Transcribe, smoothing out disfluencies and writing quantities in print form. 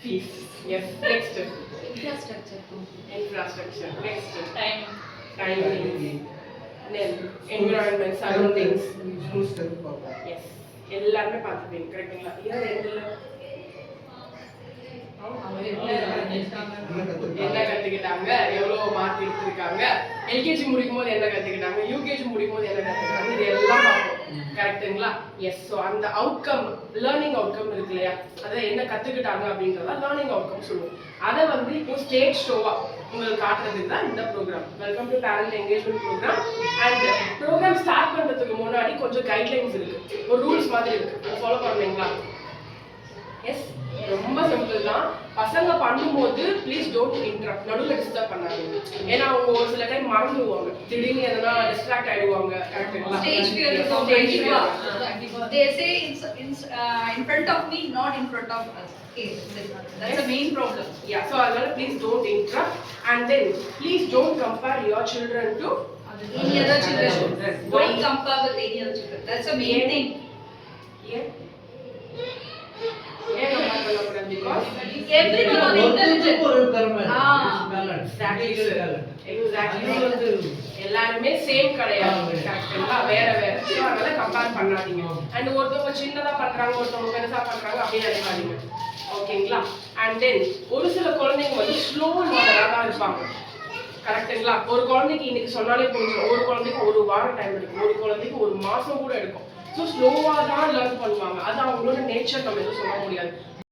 Peace. Yes. Next. Infrastructure. Infrastructure. Next. Time. Timing. Then environment, surroundings. Yes. எல்லாருமே பார்த்துப்பீங்க கரெக்டுங்களா? ஏன் ரெண்டுல என்ன கத்துக்கிட்டாங்க, எவ்வளவு மார்க் எடுத்திருக்காங்க, எல்கேஜி முடிக்கும் போது என்ன கத்துக்கிட்டாங்க, யூகேஜி முடிக்கும் போது என்ன கத்துக்கிட்டாங்க, இது எல்லாம் பார்ப்போம் கரெக்டுங்களா? எஸ். ஸோ அந்த அவுட்கம், லேர்னிங் அவுட்கம் இருக்கு இல்லையா, அதை என்ன கத்துக்கிட்டாங்க அப்படின்றத லேர்னிங் அவுட்கம் சொல்லுவோம். அதை வந்து இப்போ ஸ்டேட் ஷோவா உங்களுக்கு காட்டுறதுக்கு தான் இந்த program. Welcome to parent engagement program. And program start பண்றதுக்கு முன்னாடி கொஞ்சம் கைட்லைன்ஸ் இருக்கு, ஒரு ரூல்ஸ் மாதிரி இருக்கு, அதை ஃபாலோ பண்ணுவீங்களா? எஸ். ரொம்ப சிம்பிள் தான். பசங்க பண்ணும்போது ப்ளீஸ் டோன்ட் இன்டரப்ட், நடுவில் டிஸ்டர்ப் பண்ணாதீங்க. ஏன்னா அவங்க ஒரு சில டைம் மறந்துடுவாங்க, திடீர்னு எதனா டிஸ்ட்ராக்ட் ஆயிடுவாங்க. கரெக்ட்டுங்களா? Stage fear is not. They say in front of me, not in front of us. Okay, that's the main problem. Yeah, so அதனால please don't interrupt, and then please don't compare your children to any other children. Don't compare with any other children. That's the main thing. Yeah. Because everyone are intelligent. Exactly. எல்லாருமே same கிடையாது. கரெக்ட்டுங்களா? வேற வேற. So அதனால compare பண்ணாதீங்க. And ஒருத்தவங்க சின்னதா பண்றாங்க, ஒருத்தவங்க பெருசா பண்றாங்க அப்படி நினைக்காதீங்க. ஓகேங்களா? அண்ட் தென் ஒரு சில குழந்தைங்க வந்து ஸ்லோ லேர்னரா தான் இருப்பாங்க. கரெக்ட்டுங்களா? ஒரு குழந்தைக்கு இன்னைக்கு சொன்னாலே புரிஞ்சிடும், ஒரு குழந்தைக்கு ஒரு வாரம் டைம் எடுக்கும், ஒரு குழந்தைக்கு ஒரு மாசம் கூட எடுக்கும். ஸோ ஸ்லோவாக தான் லேர்ன் பண்ணுவாங்க. அது அவங்களோட நேச்சர், நம்ம எதுவும் சொல்ல முடியாது.